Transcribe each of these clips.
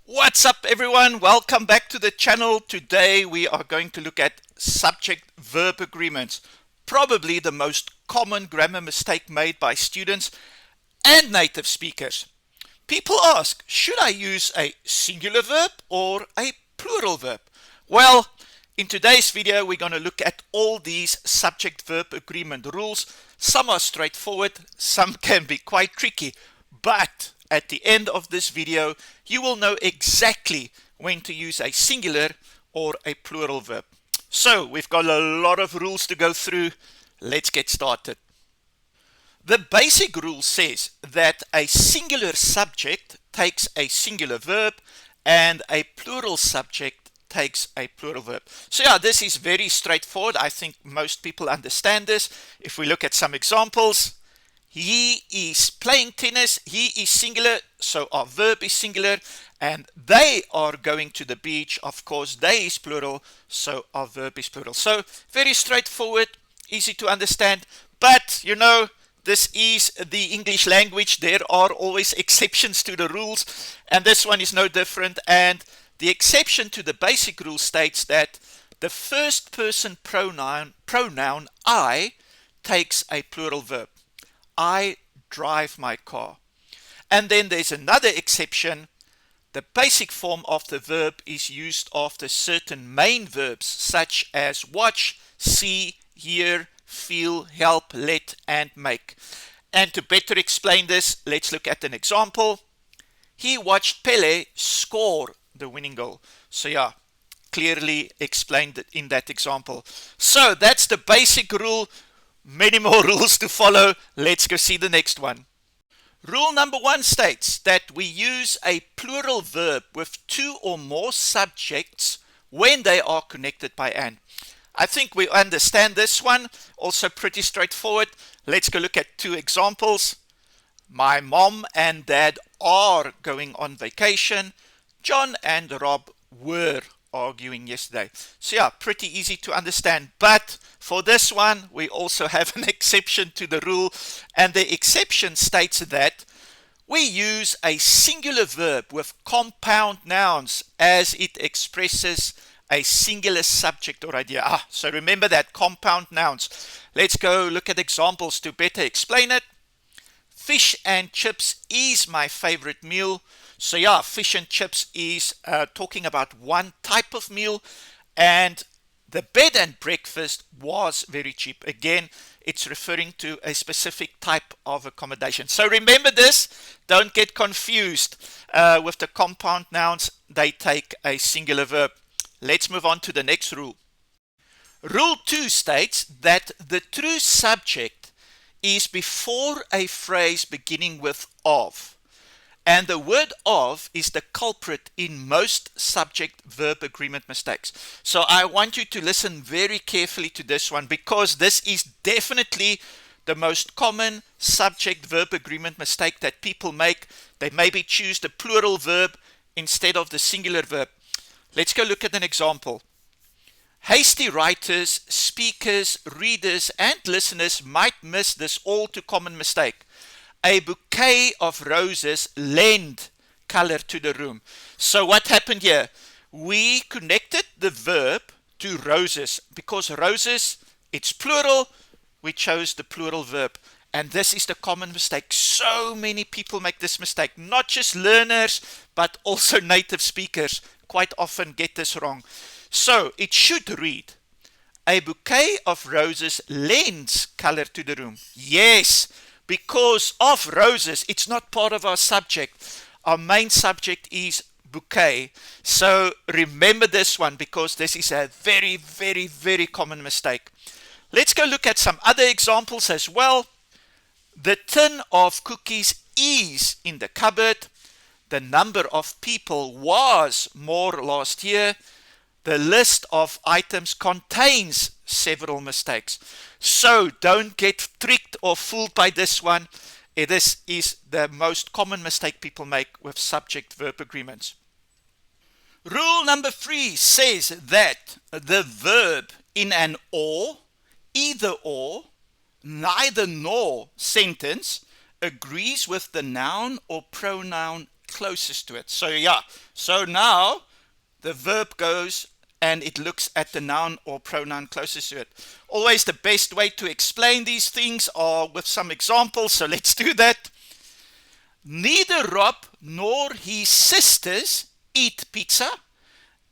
What's up everyone? Welcome back to the channel. Today we are going to look at subject-verb agreements. Probably the most common grammar mistake made by students and native speakers. People ask, should I use a singular verb or a plural verb? Well, in today's video we're going to look at all these subject-verb agreement rules. Some are straightforward, some can be quite tricky, but at the end of this video, you will know exactly when to use a singular or a plural verb. So we've got a lot of rules to go through. Let's get started. The basic rule says that a singular subject takes a singular verb and a plural subject takes a plural verb. So yeah, this is very straightforward. I think most people understand this. If we look at some examples, he is playing tennis, he is singular, so our verb is singular, and they are going to the beach, of course they is plural, so our verb is plural. So very straightforward, easy to understand, but you know, this is the English language. There are always exceptions to the rules, and this one is no different. And the exception to the basic rule states that the first person pronoun I takes a plural verb. I drive my car. And then there's another exception. The basic form of the verb is used after certain main verbs such as watch, see, hear, feel, help, let, and make. And to better explain this, let's look at an example. He watched Pele score the winning goal. So yeah, clearly explained in that example. So that's the basic rule. Many more rules to follow. Let's go see the next one. Rule number 1 states that we use a plural verb with 2 or more subjects when they are connected by an. I think we understand this one. Also pretty straightforward. Let's go look at 2 examples. My mom and dad are going on vacation. John and Rob were arguing yesterday. So yeah, pretty easy to understand, but for this one we also have an exception to the rule, and the exception states that we use a singular verb with compound nouns as it expresses a singular subject or idea. So remember that, compound nouns. Let's go look at examples to better explain it. Fish and chips is my favorite meal. So yeah, fish and chips is talking about one type of meal, and the bed and breakfast was very cheap. Again, it's referring to a specific type of accommodation. So remember this, don't get confused with the compound nouns. They take a singular verb. Let's move on to the next rule. Rule 2 states that the true subject is before a phrase beginning with of. And the word of is the culprit in most subject-verb agreement mistakes. So I want you to listen very carefully to this one, because this is definitely the most common subject-verb agreement mistake that people make. They maybe choose the plural verb instead of the singular verb. Let's go look at an example. Hasty writers, speakers, readers, and listeners might miss this all too common mistake. A bouquet of roses lend color to the room. So what happened here? We connected the verb to roses. Because roses, it's plural, we chose the plural verb. And this is the common mistake. So many people make this mistake. Not just learners, but also native speakers quite often get this wrong. So it should read, a bouquet of roses lends color to the room. Yes, because of roses, it's not part of our subject. Our main subject is bouquet. So remember this one, because this is a very, very, very common mistake. Let's go look at some other examples as well. The tin of cookies is in the cupboard. The number of people was more last year. The list of items contains several mistakes. So don't get tricked or fooled by this one. This is the most common mistake people make with subject-verb agreements. Rule number 3 says that the verb in an or, either or, neither nor sentence agrees with the noun or pronoun closest to it. So yeah, so now the verb goes and it looks at the noun or pronoun closest to it. Always the best way to explain these things are with some examples, so let's do that. Neither Rob nor his sisters eat pizza.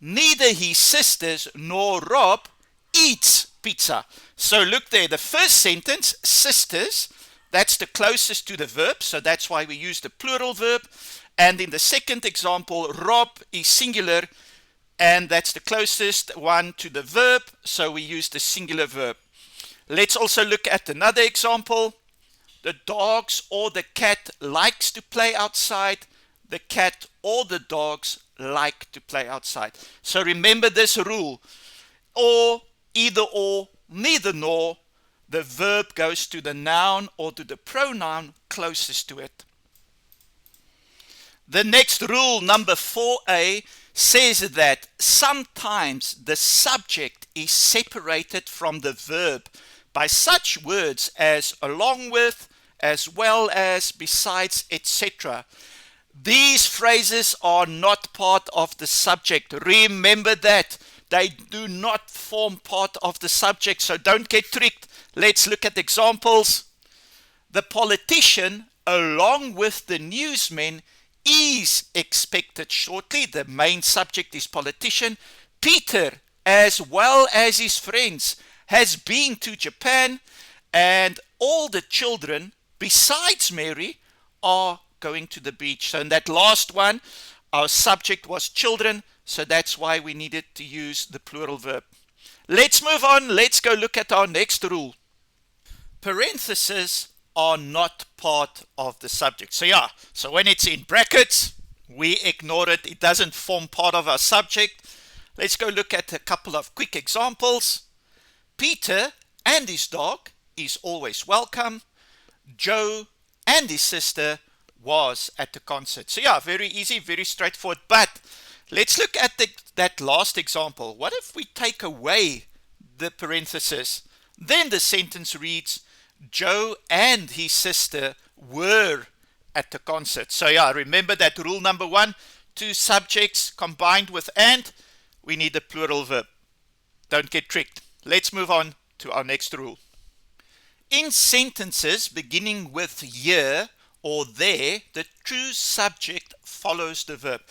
Neither his sisters nor Rob eats pizza. So look there, the first sentence, sisters, that's the closest to the verb, so that's why we use the plural verb. And in the second example, Rob is singular, and that's the closest one to the verb, so we use the singular verb. Let's also look at another example. The dogs or the cat likes to play outside. The cat or the dogs like to play outside. So remember this rule. Or, either or, neither nor, the verb goes to the noun or to the pronoun closest to it. The next rule, number 4a, says that sometimes the subject is separated from the verb by such words as along with, as well as, besides, etc. These phrases are not part of the subject. Remember that. They do not form part of the subject, so don't get tricked. Let's look at examples. The politician, along with the newsmen, is expected shortly. The main subject is politician. Peter, as well as his friends, has been to Japan, and all the children, besides Mary, are going to the beach. So in that last one, our subject was children, so that's why we needed to use the plural verb. Let's move on. Let's go look at our next rule. Parentheses are not part of the subject. So yeah, so when it's in brackets, we ignore it. It doesn't form part of our subject. Let's go look at a couple of quick examples. Peter and his dog is always welcome. Joe and his sister was at the concert. So yeah, very easy, very straightforward. But let's look at that last example. What if we take away the parenthesis? Then the sentence reads, Joe and his sister were at the concert. So yeah, remember that rule number 1, two subjects combined with and, we need a plural verb. Don't get tricked. Let's move on to our next rule. In sentences beginning with here or there, the true subject follows the verb.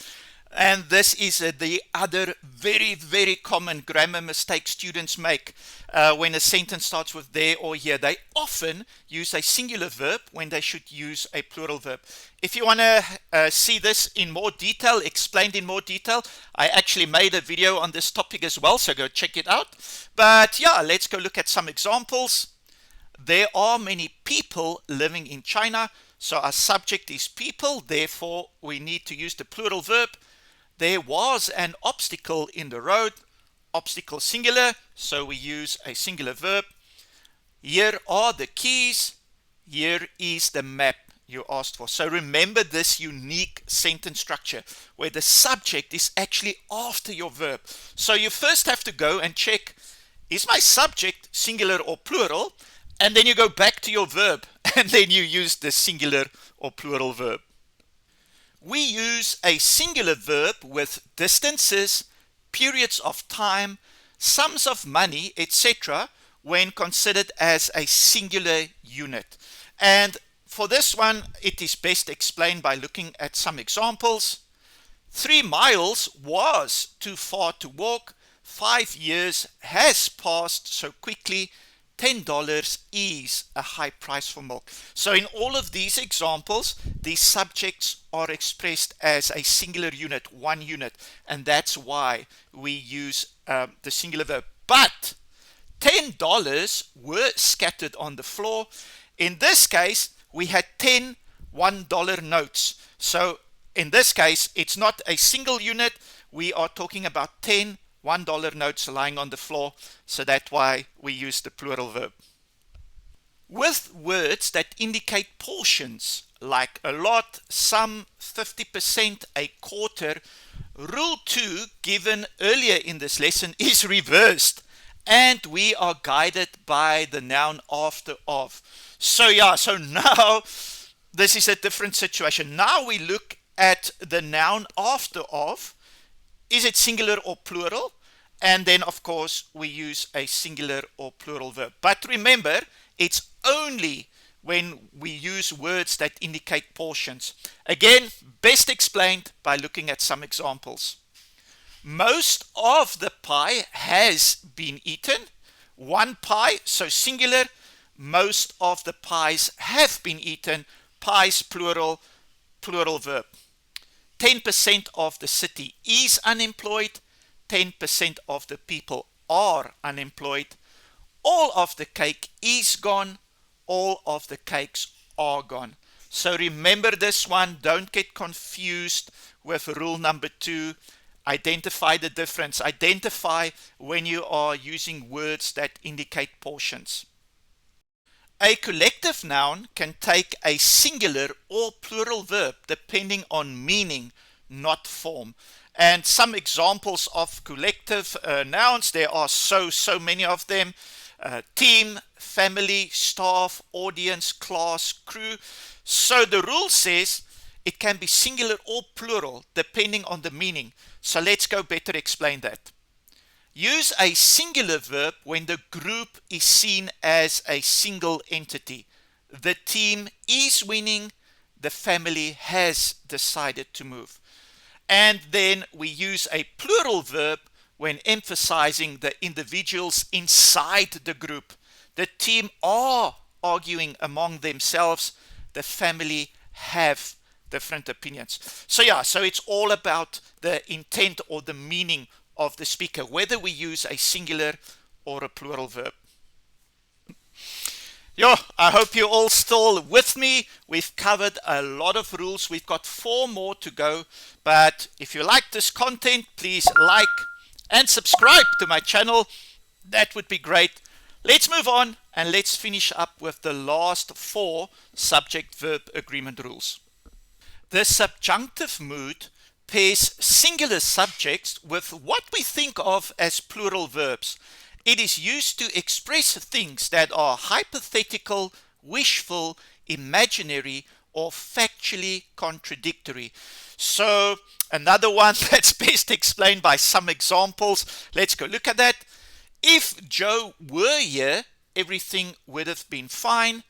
And this is the other very, very common grammar mistake students make when a sentence starts with there or here. They often use a singular verb when they should use a plural verb. If you want to see this in more detail, explained in more detail, I actually made a video on this topic as well, so go check it out. But yeah, let's go look at some examples. There are many people living in China, so our subject is people, therefore we need to use the plural verb. There was an obstacle in the road, obstacle singular, so we use a singular verb. Here are the keys, here is the map you asked for. So remember this unique sentence structure where the subject is actually after your verb. So you first have to go and check, is my subject singular or plural? And then you go back to your verb and then you use the singular or plural verb. We use a singular verb with distances, periods of time, sums of money, etc. when considered as a singular unit. And for this one, it is best explained by looking at some examples. 3 miles was too far to walk. 5 years has passed so quickly. $10 is a high price for milk. So in all of these examples, these subjects are expressed as a singular unit, one unit, and that's why we use the singular verb. But $10 were scattered on the floor. In this case, we had 10 $1 notes. So in this case, it's not a single unit. We are talking about 10 $1 notes lying on the floor, so that's why we use the plural verb. With words that indicate portions, like a lot, some, 50%, a quarter, rule 2 given earlier in this lesson is reversed, and we are guided by the noun after of. So yeah, so now this is a different situation. Now we look at the noun after of. Is it singular or plural? And then, of course, we use a singular or plural verb. But remember, it's only when we use words that indicate portions. Again, best explained by looking at some examples. Most of the pie has been eaten. One pie, so singular. Most of the pies have been eaten. Pies, plural, plural verb. 10% of the city is unemployed. 10% of the people are unemployed. All of the cake is gone. All of the cakes are gone. So remember this one. Don't get confused with rule number 2. Identify the difference. Identify when you are using words that indicate portions. A collective noun can take a singular or plural verb depending on meaning, not form. And some examples of collective nouns, there are so many of them. Team, family, staff, audience, class, crew. So the rule says it can be singular or plural depending on the meaning. So let's go better explain that. Use a singular verb when the group is seen as a single entity. The team is winning. The family has decided to move. And then we use a plural verb when emphasizing the individuals inside the group. The team are arguing among themselves. The family have different opinions. So it's all about the intent or the meaning of the speaker, whether we use a singular or a plural verb. I hope you're all still with me. We've covered a lot of rules. We've got 4 more to go. But if you like this content, please like and subscribe to my channel. That would be great. Let's move on and let's finish up with the last 4 subject-verb agreement rules. The subjunctive mood pairs singular subjects with what we think of as plural verbs. It is used to express things that are hypothetical, wishful, imaginary, or factually contradictory. So another one that's best explained by some examples. Let's go look at that. If Joe were here, everything would have been fine.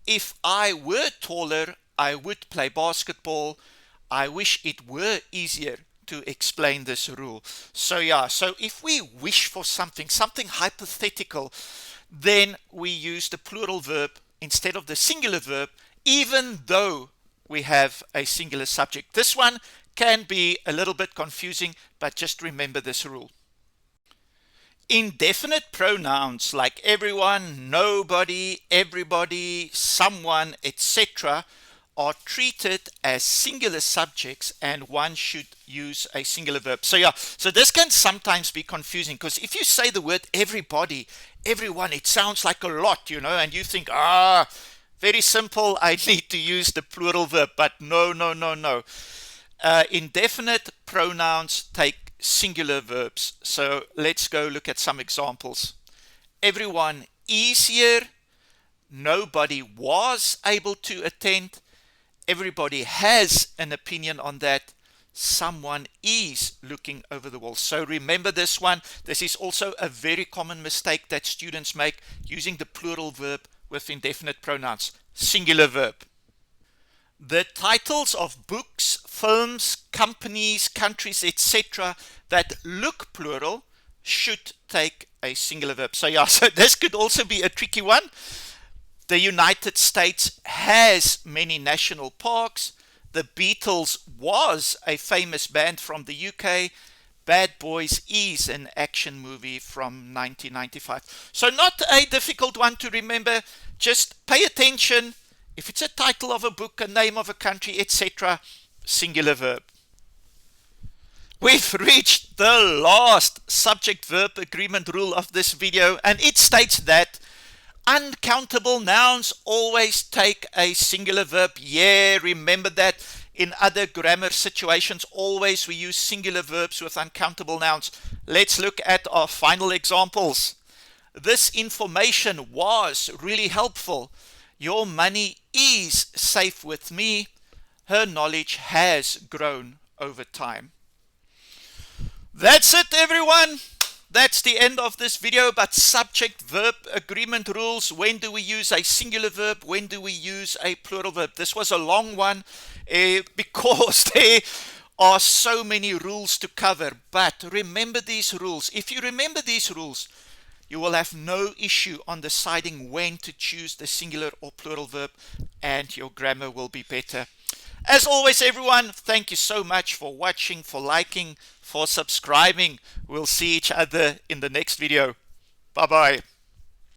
If I were taller, I would play basketball. I wish it were easier to explain this rule. So if we wish for something hypothetical, then we use the plural verb instead of the singular verb, even though we have a singular subject. This one can be a little bit confusing, but just remember this rule. Indefinite pronouns like everyone, nobody, everybody, someone, etc. are treated as singular subjects, and one should use a singular verb. So this can sometimes be confusing, because if you say the word everybody, everyone, it sounds like a lot, and you think, very simple, I need to use the plural verb. But no. Indefinite pronouns take singular verbs. So let's go look at some examples. Everyone is here. Nobody was able to attend. Everybody has an opinion on that. Someone is looking over the wall. So remember this one. This is also a very common mistake that students make, using the plural verb with indefinite pronouns. Singular verb. The titles of books, films, companies, countries, etc. that look plural should take a singular verb. So this could also be a tricky one. The United States has many national parks. The Beatles was a famous band from the UK. Bad Boys is an action movie from 1995. So not a difficult one to remember. Just pay attention. If it's a title of a book, a name of a country, etc., singular verb. We've reached the last subject-verb agreement rule of this video, and it states that uncountable nouns always take a singular verb. Remember that. In other grammar situations, always we use singular verbs with uncountable nouns. Let's look at our final examples. This information was really helpful. Your money is safe with me. her knowledge has grown over time. That's it, everyone. That's the end of this video. But subject-verb agreement rules: when do we use a singular verb, when do we use a plural verb? This was a long one because there are so many rules to cover. But remember these rules. If you remember these rules, you will have no issue on deciding when to choose the singular or plural verb, and your grammar will be better. As always, everyone, thank you so much for watching, for liking, for subscribing. We'll see each other in the next video. Bye-bye.